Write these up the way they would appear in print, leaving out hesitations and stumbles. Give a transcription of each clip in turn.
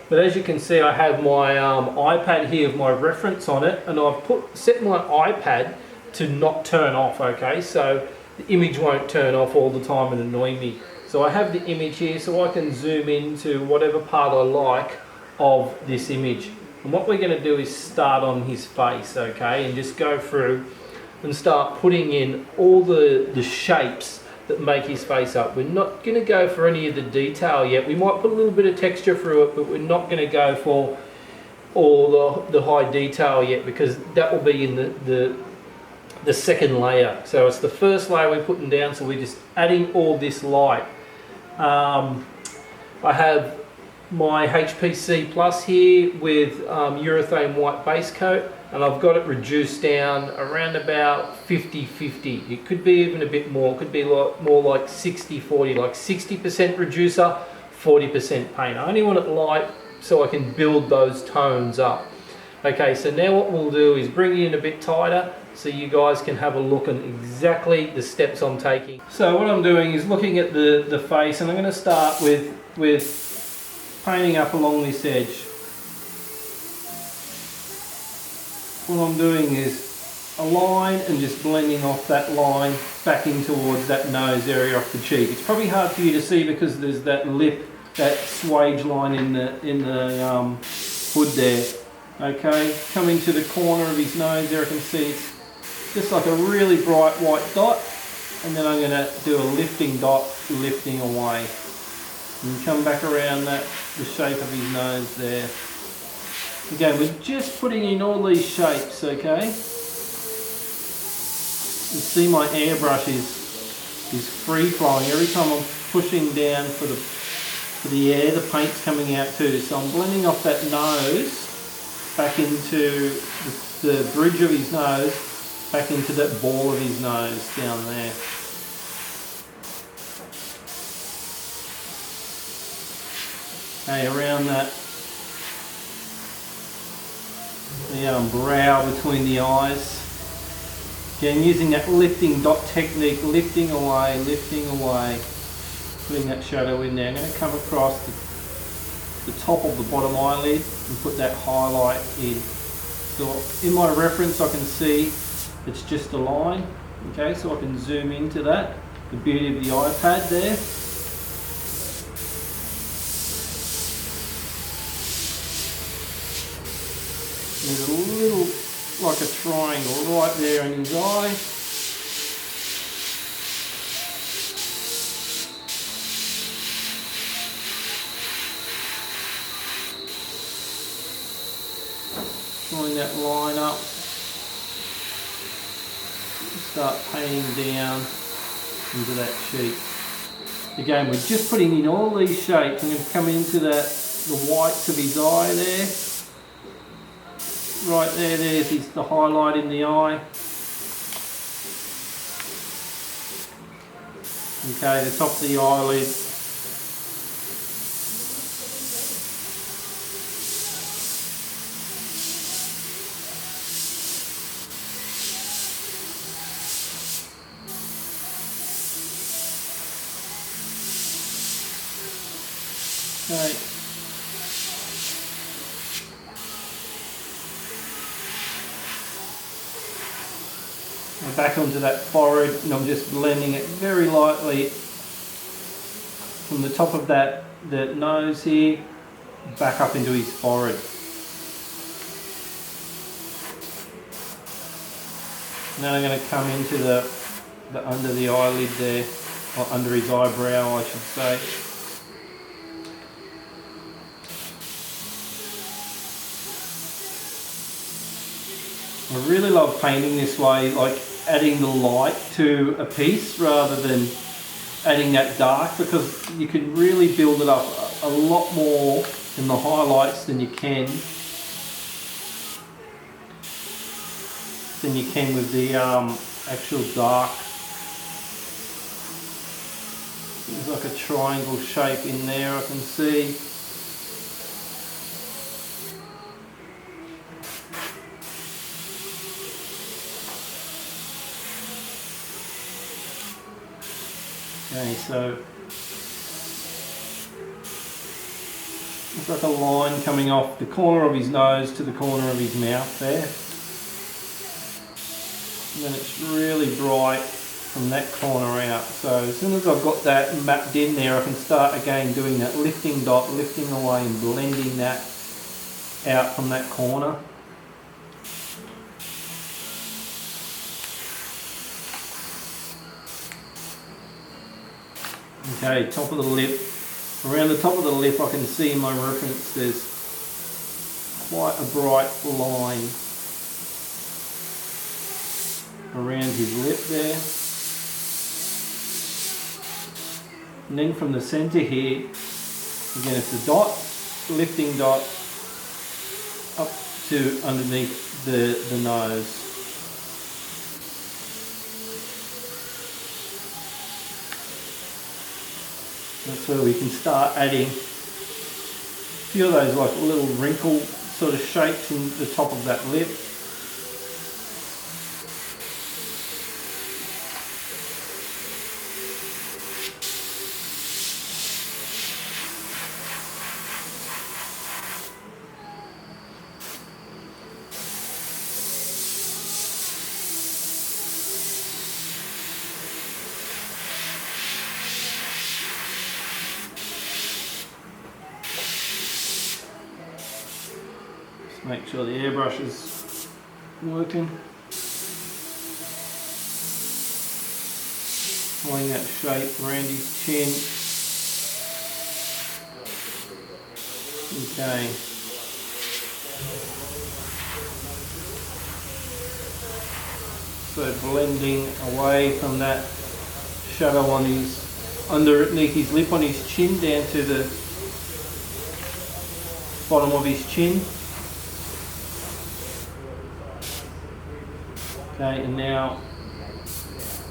But as you can see, I have my iPad here with my reference on it, and I've set my iPad to not turn off, okay? So the image won't turn off all the time and annoy me. So I have the image here so I can zoom into whatever part I like of this image. And what we're going to do is start on his face, okay? And just go through and start putting in all the shapes that make his face up. We're not going to go for any of the detail yet. We might put a little bit of texture through it, but we're not going to go for all the high detail yet, because that will be in the second layer. So it's the first layer we're putting down, so we're just adding all this light. I have my HPC Plus here with urethane white base coat, and I've got it reduced down around about 50-50. It could be even a bit more. It could be more like 60-40, like 60% reducer, 40% paint. I only want it light so I can build those tones up. Okay, so now what we'll do is bring it in a bit tighter so you guys can have a look at exactly the steps I'm taking. So what I'm doing is looking at the face, and I'm going to start with painting up along this edge. What I'm doing is a line and just blending off that line back in towards that nose area off the cheek. It's probably hard for you to see because there's that lip, that swage line in the hood there. Okay, coming to the corner of his nose there, I can see it's just like a really bright white dot, and then I'm going to do a lifting dot, lifting away, and come back around the shape of his nose there. Again, we're just putting in all these shapes, okay? You see my airbrush is free flowing. Every time I'm pushing down for the air, the paint's coming out too. So I'm blending off that nose back into the bridge of his nose, back into that ball of his nose down there. Okay, around the brow between the eyes. Again, using that lifting dot technique, lifting away, putting that shadow in there. I'm going to come across the top of the bottom eyelid and put that highlight in. So in my reference I can see it's just a line, okay, so I can zoom into that, the beauty of the iPad there. There's a little, like a triangle right there in his eye. Drawing that line up. Start painting down into that cheek. Again, we're just putting in all these shapes. I'm going to come into the whites of his eye there. Right there's the highlight in the eye. Okay, the top of the eyelid. Okay. Back onto that forehead, and I'm just blending it very lightly from the top of that nose here back up into his forehead. Now I'm going to come into the under the eyelid there, or under his eyebrow I should say. I really love painting this way, like adding the light to a piece rather than adding that dark, because you can really build it up a lot more in the highlights than you can with the actual dark. There's like a triangle shape in there I can see. Okay, so It's like a line coming off the corner of his nose to the corner of his mouth there. And then it's really bright from that corner out. So as soon as I've got that mapped in there, I can start again doing that lifting dot, lifting away and blending that out from that corner. Okay, top of the lip. Around the top of the lip I can see in my reference there's quite a bright line around his lip there. And then from the centre here, again it's a dot, lifting dot, up to underneath the nose. That's where we can start adding a few of those like little wrinkle sort of shapes in the top of that lip. Make sure the airbrush is working. Following that shape around his chin. Okay. So blending away from that shadow on his, underneath his lip on his chin down to the bottom of his chin. Okay, and now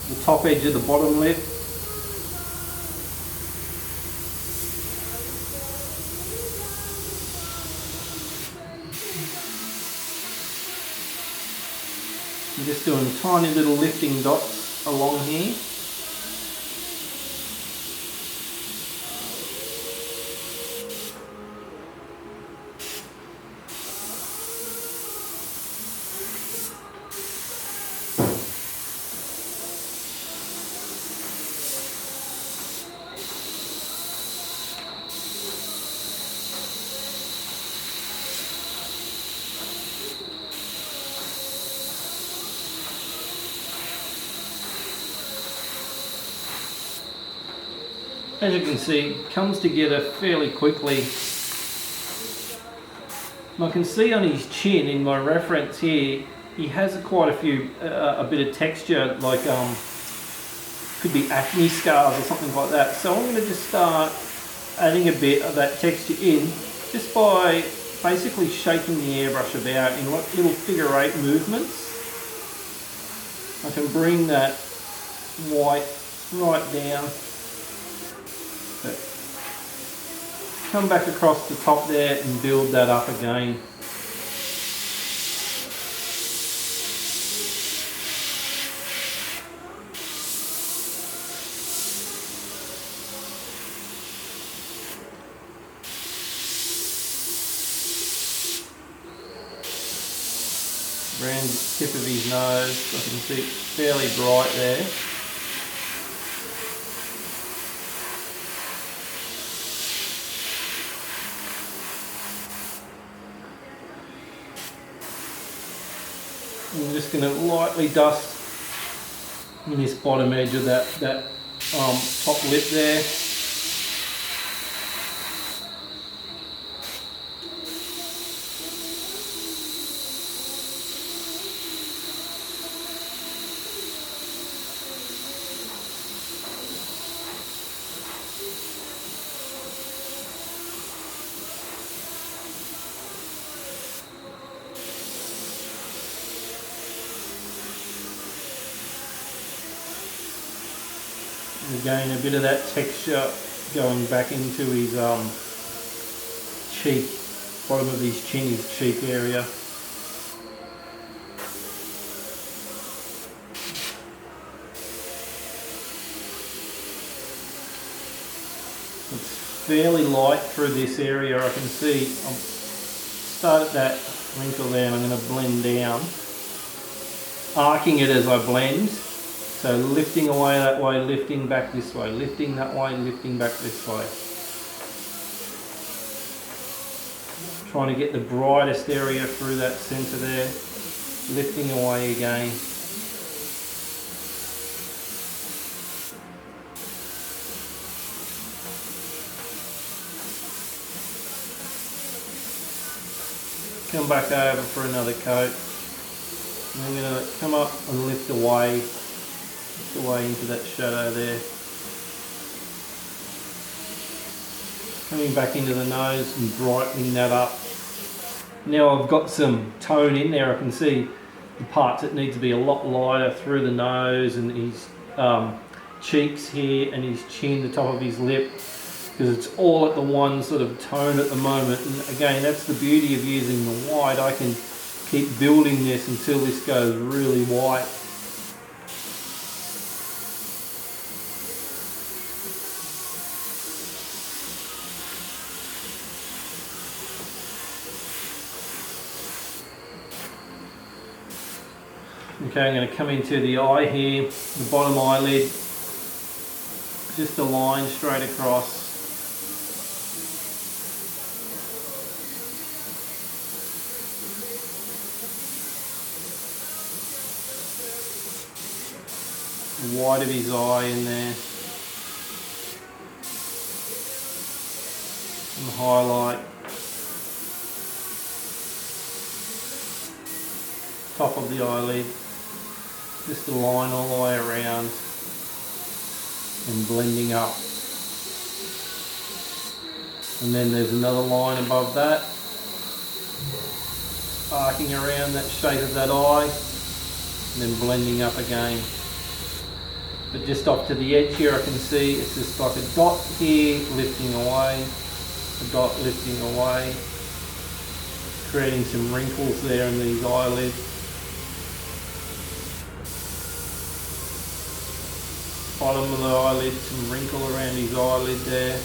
the top edge of the bottom lip. I'm just doing tiny little lifting dots along here. As you can see, it comes together fairly quickly. And I can see on his chin in my reference here, he has quite a bit of texture, like could be acne scars or something like that. So I'm going to just start adding a bit of that texture in, just by basically shaking the airbrush about in like little figure-8 movements. I can bring that white right down. Come back across the top there and build that up again. Around the tip of his nose, I can see it's fairly bright there. I'm just going to lightly dust in this bottom edge of that top lip there. Again, a bit of that texture going back into his cheek, bottom of his chin, his cheek area. Let's fairly light through this area. I can see I'll start at that wrinkle there and I'm going to blend down, arcing it as I blend. So lifting away that way, lifting back this way, lifting that way, lifting back this way. Trying to get the brightest area through that centre there, lifting away again. Come back over for another coat. And I'm going to come up and lift away into that shadow there. Coming back into the nose and brightening that up. Now I've got some tone in there. I can see the parts that need to be a lot lighter through the nose and his cheeks here and his chin, the top of his lip, because it's all at the one sort of tone at the moment. And again, that's the beauty of using the white. I can keep building this until this goes really white. Okay, I'm going to come into the eye here, the bottom eyelid, just a line straight across. The white of his eye in there. And highlight. Top of the eyelid. Just a line all the way around and blending up. And then there's another line above that, arcing around that shape of that eye and then blending up again. But just off to the edge here I can see it's just like a dot here lifting away, a dot lifting away, creating some wrinkles there in these eyelids. Bottom of the eyelid, some wrinkle around his eyelid there.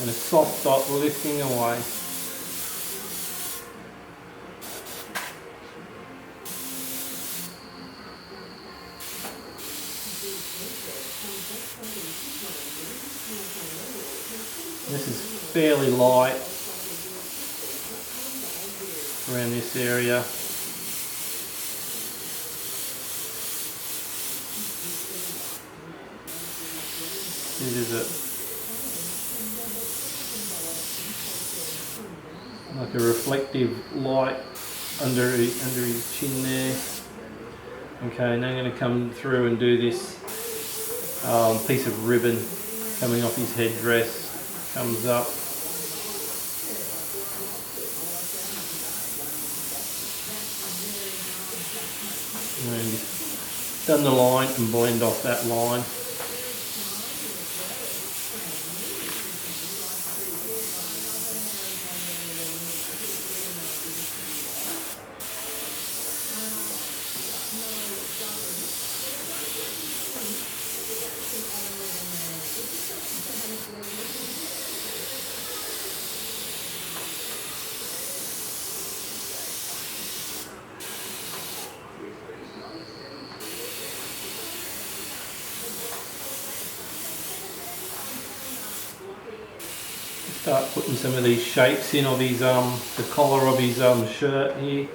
And a soft dot lifting away. This is fairly light around this area. This is it. Like a reflective light under his chin there. Okay, now I'm going to come through and do this piece of ribbon coming off his headdress. Comes up. And done the line and blend off that line. Start putting some of these shapes in of his the collar of his shirt here.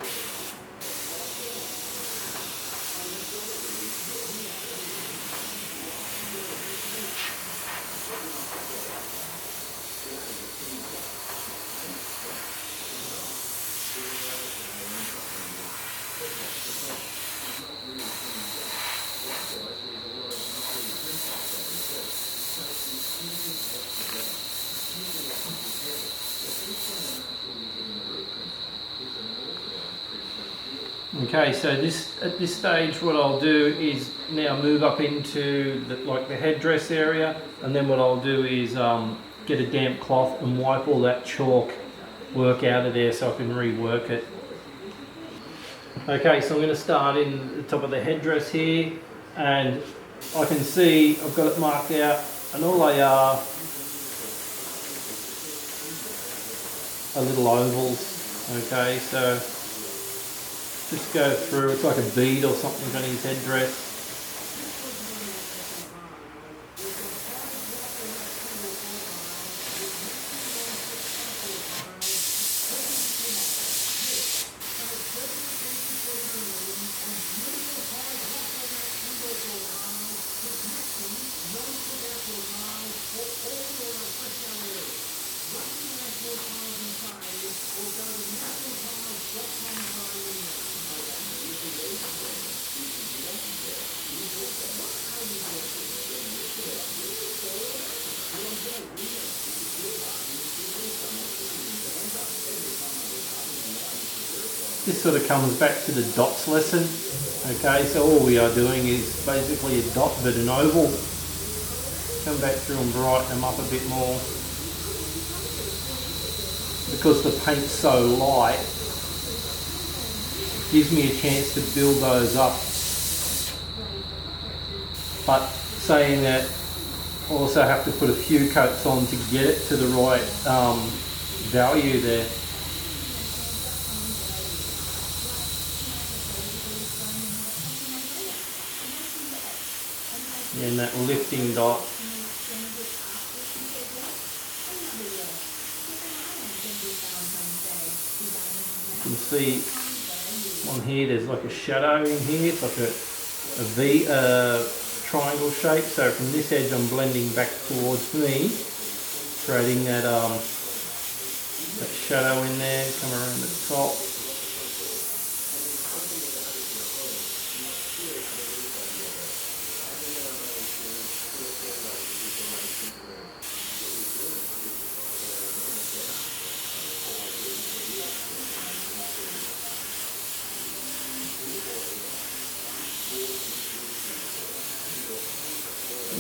Okay, so at this stage what I'll do is now move up into the headdress area, and then what I'll do is get a damp cloth and wipe all that chalk work out of there so I can rework it. Okay, so I'm going to start in the top of the headdress here, and I can see I've got it marked out, and all they are little ovals. Okay, so just go through, it's like a bead or something on his headdress. This sort of comes back to the dots lesson. Okay, so all we are doing is basically a dot but an oval. Come back through and brighten them up a bit more. Because the paint's so light, it gives me a chance to build those up. But saying that, I also have to put a few coats on to get it to the right value there. And that lifting dot. You can see on here there's like a shadow in here, it's like a V triangle shape. So from this edge I'm blending back towards me, creating that shadow in there, come around the top.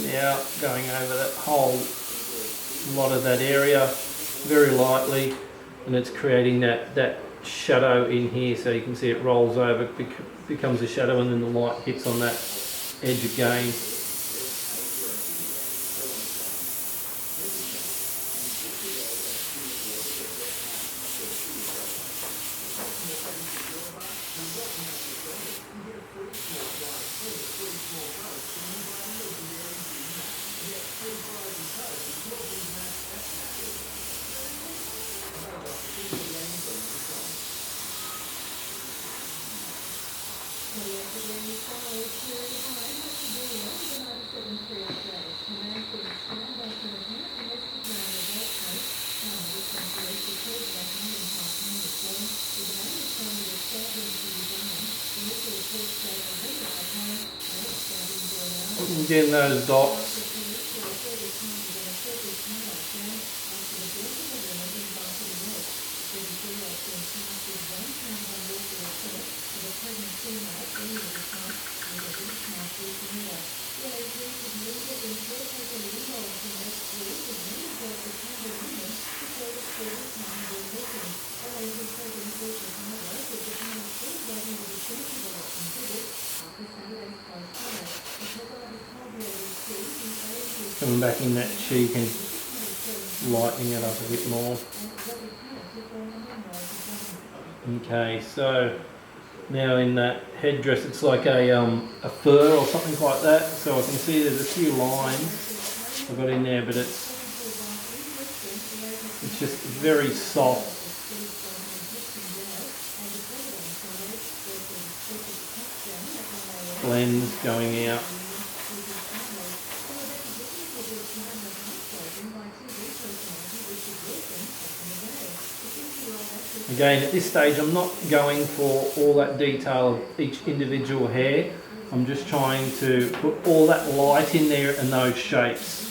Now going over that whole lot of that area very lightly, and it's creating that shadow in here, so you can see it rolls over, becomes a shadow, and then the light hits on that edge again. Again, those dots. Coming back in that cheek and lightening it up a bit more. Okay, so now in that headdress it's like a fur or something like that. So I can see there's a few lines I've got in there, but it's just very soft. Blends going out. Again, at this stage I'm not going for all that detail of each individual hair. I'm just trying to put all that light in there and those shapes.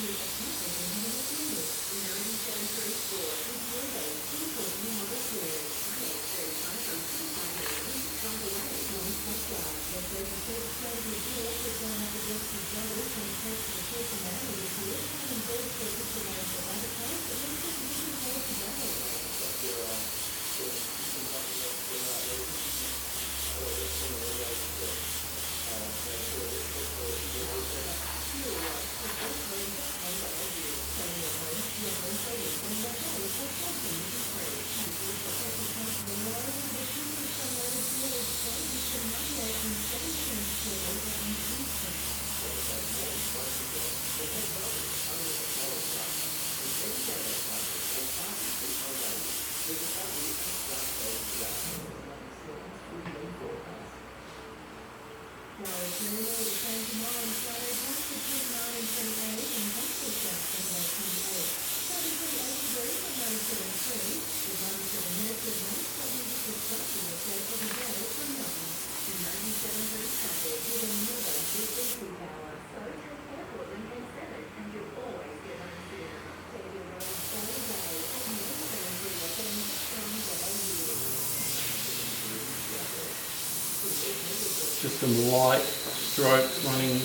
Just some light strokes running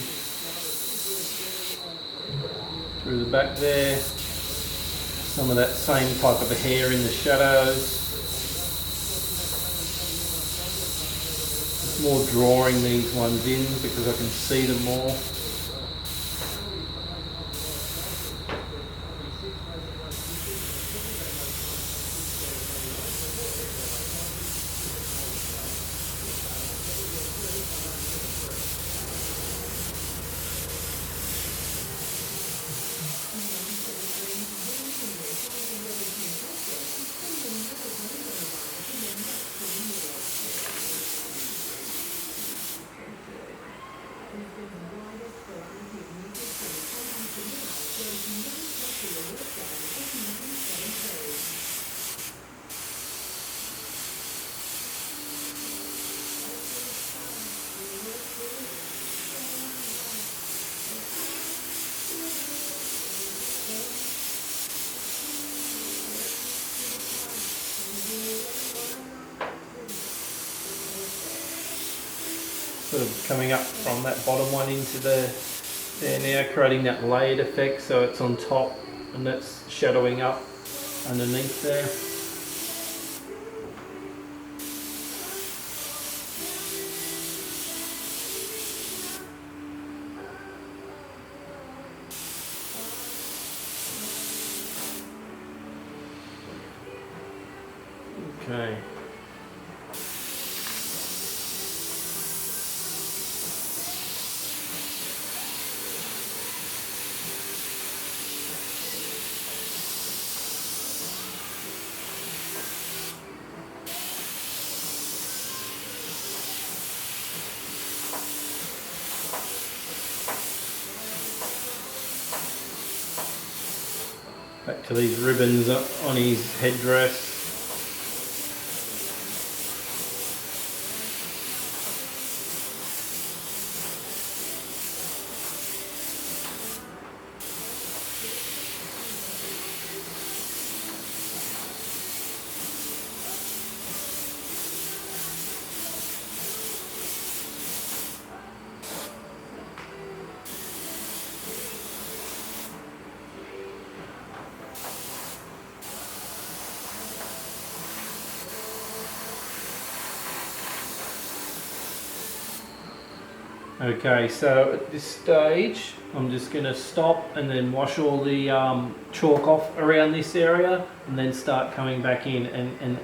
through the back there. Some of that same type of hair in the shadows. Just more drawing these ones in because I can see them more. Sort of coming up from that bottom one into there now, creating that layered effect, so it's on top and that's shadowing up underneath there. Okay. Back to these ribbons on his headdress. Okay, so at this stage I'm just going to stop and then wash all the chalk off around this area and then start coming back in and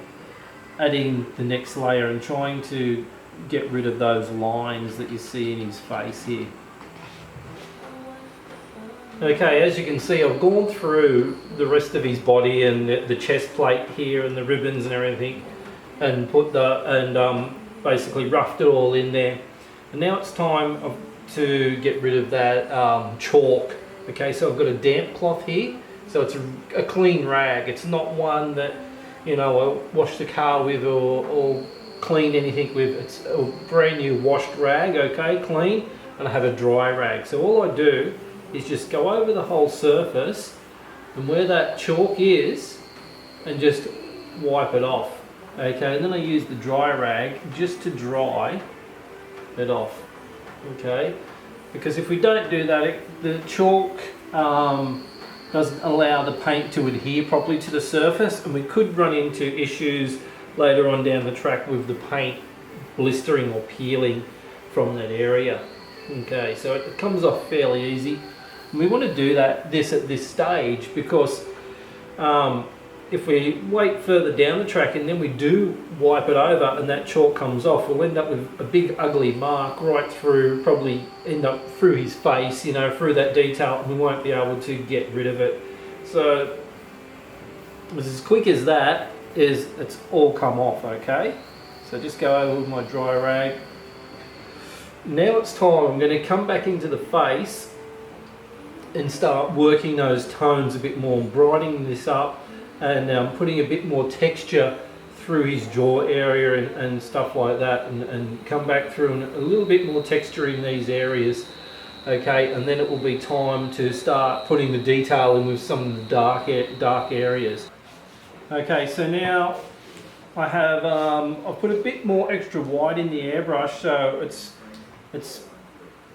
adding the next layer and trying to get rid of those lines that you see in his face here. Okay, as you can see, I've gone through the rest of his body and the chest plate here and the ribbons and everything and put basically roughed it all in there. And now it's time to get rid of that chalk. Okay, so I've got a damp cloth here, so it's a clean rag. It's not one that, you know, I wash the car with or clean anything with. It's a brand new washed rag, okay, clean, and I have a dry rag. So all I do is just go over the whole surface and where that chalk is and just wipe it off. Okay, and then I use the dry rag just to dry it off. Okay, because if we don't do that, the chalk doesn't allow the paint to adhere properly to the surface, and we could run into issues later on down the track with the paint blistering or peeling from that area. Okay, so it comes off fairly easy. And we want to do this at this stage because if we wait further down the track and then we do wipe it over and that chalk comes off, we'll end up with a big ugly mark right through, probably end up through his face, you know, through that detail, and we won't be able to get rid of it. So as quick as that is, it's all come off. Okay, so just go over with my dry rag. Now it's time, I'm going to come back into the face and start working those tones a bit more, brightening this up and putting a bit more texture through his jaw area and stuff like that, and come back through and a little bit more texture in these areas. Okay, and then it will be time to start putting the detail in with some of the dark areas. Okay, so now I have I've put a bit more extra white in the airbrush, so it's It's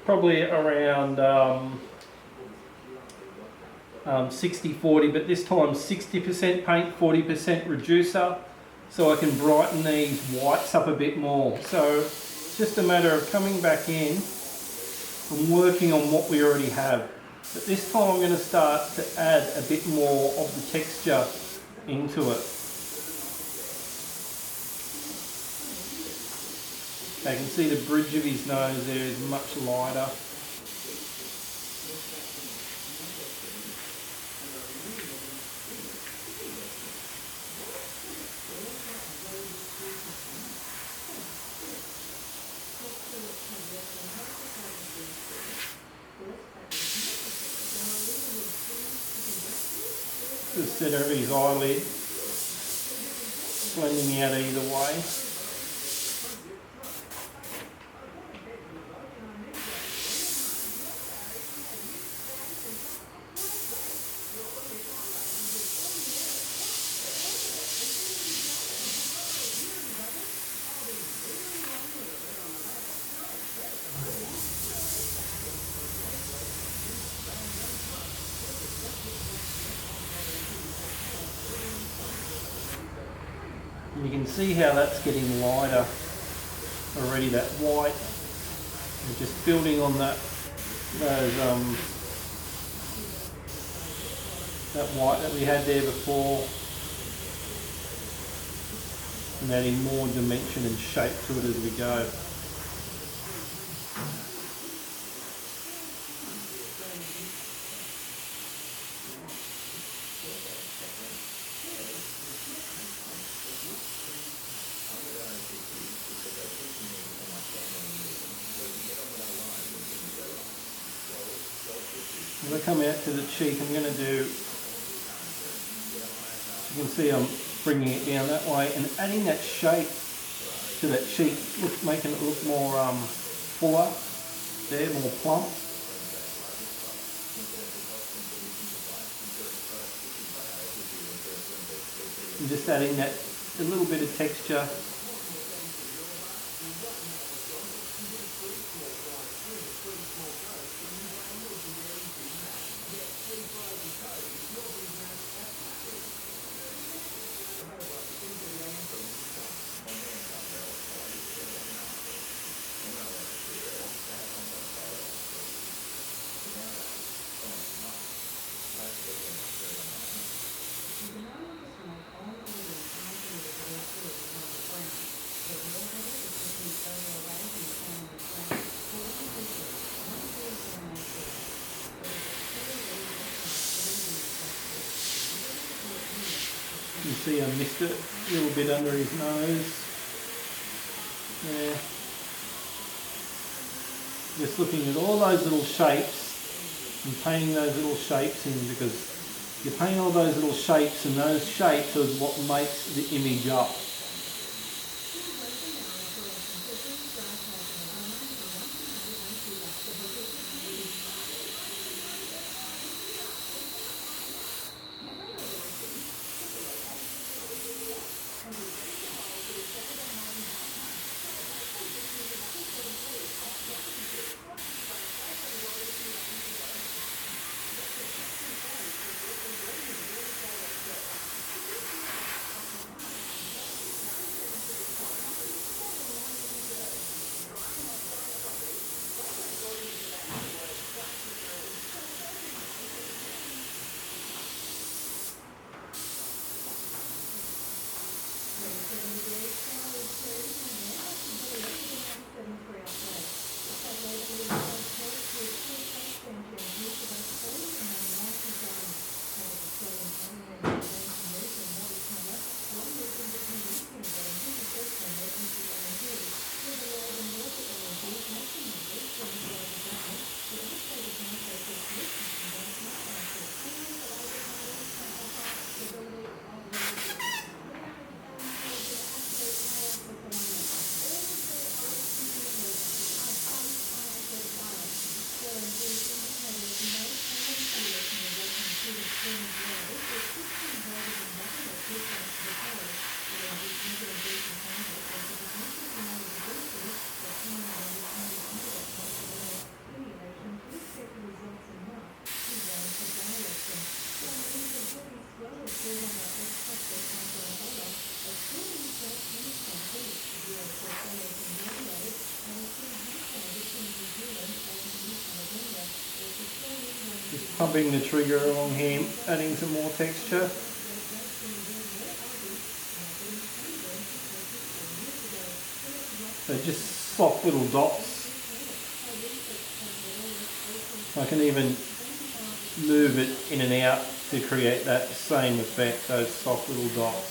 probably around 60-40, but this time 60% paint, 40% reducer, so I can brighten these whites up a bit more. So it's just a matter of coming back in and working on what we already have. But this time I'm going to start to add a bit more of the texture into it. I can see the bridge of his nose there is much lighter. The centre of his eyelid, blending out either way. And you can see how that's getting lighter already, that white. And just building on that white that we had there before, and adding more dimension and shape to it as we go. When I come out to the cheek, I'm going to do, you can see I'm bringing it down that way and adding that shape to that cheek, making it look more fuller there, more plump. And just adding that, a little bit of texture. You see I missed it a little bit under his nose. Yeah. Just looking at all those little shapes and painting those little shapes in, because you paint all those little shapes and those shapes are what makes the image up. Just pumping the trigger along here, adding some more texture. So just soft little dots. I can even move it in and out to create that same effect, those soft little dots.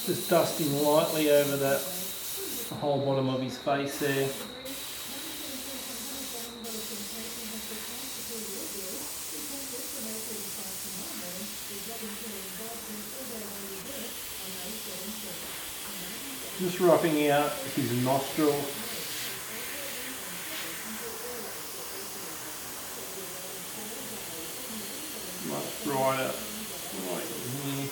Just dusting lightly over that whole bottom of his face there. Just roughing out his nostril. Much brighter right here.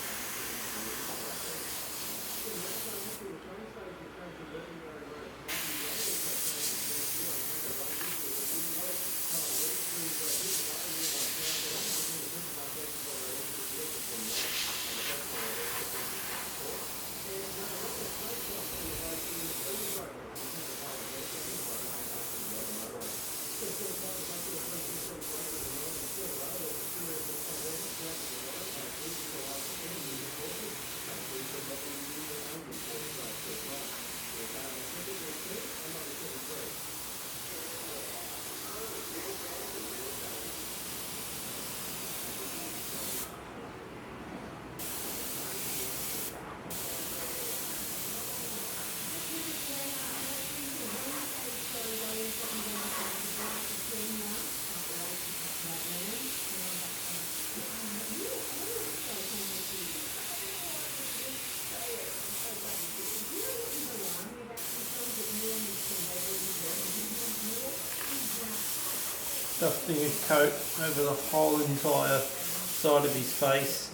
Dusting his coat over the whole entire side of his face.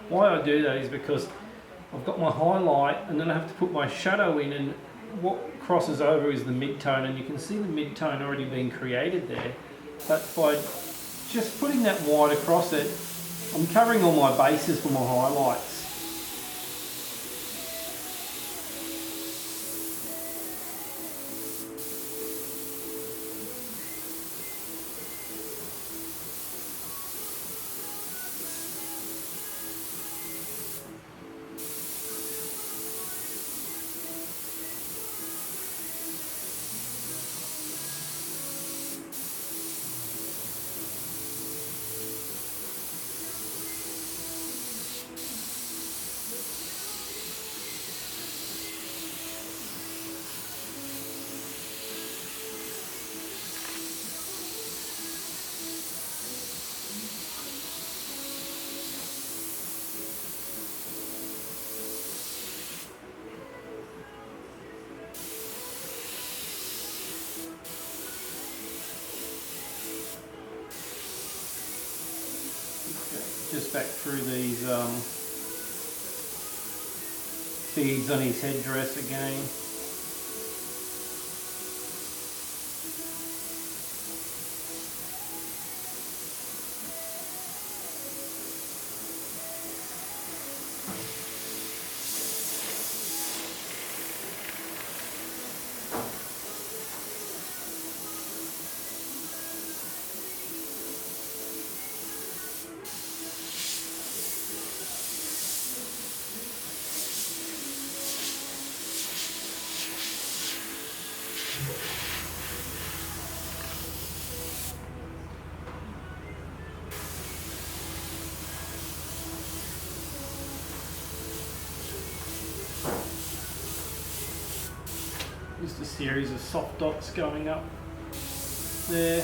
Why I do that is because I've got my highlight and then I have to put my shadow in, and what crosses over is the mid-tone, and you can see the mid-tone already being created there. But by just putting that white across it, I'm covering all my bases for my highlights. Just back through these beads on his headdress again. Just a series of soft dots going up there.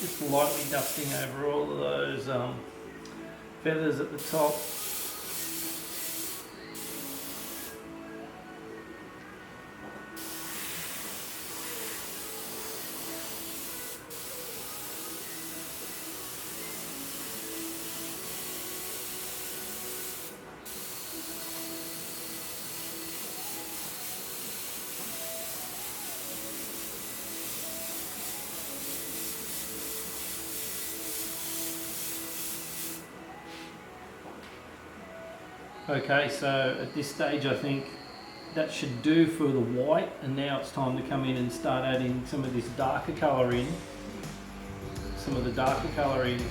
Just lightly dusting over all of those feathers at the top. Okay, so at this stage I think that should do for the white, and now it's time to come in and start adding some of this darker colour in,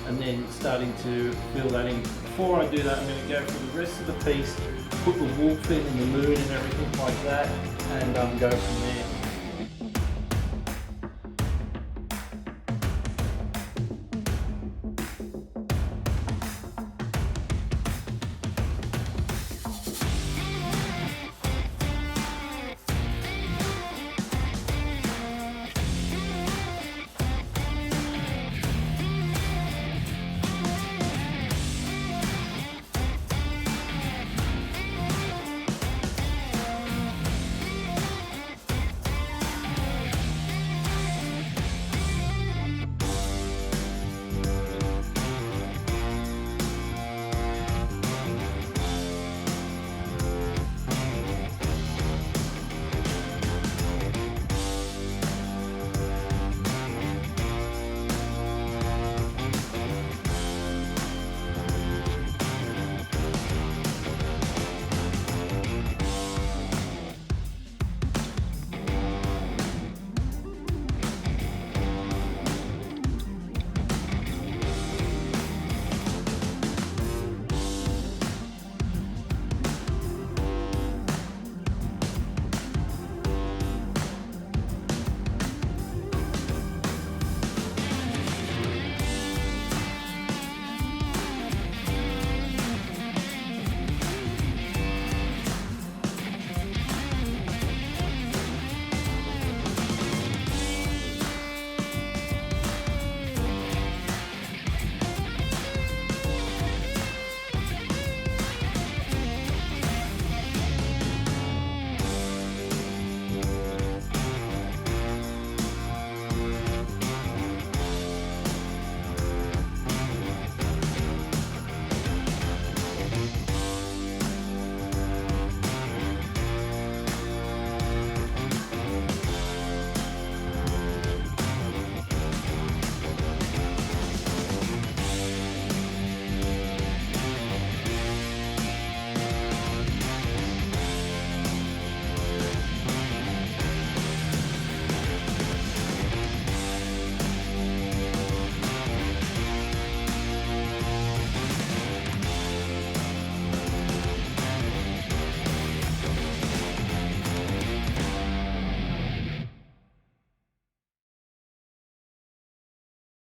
and then starting to fill that in. Before I do that, I'm going to go for the rest of the piece, put the wolf in and the moon and everything like that, and go from there.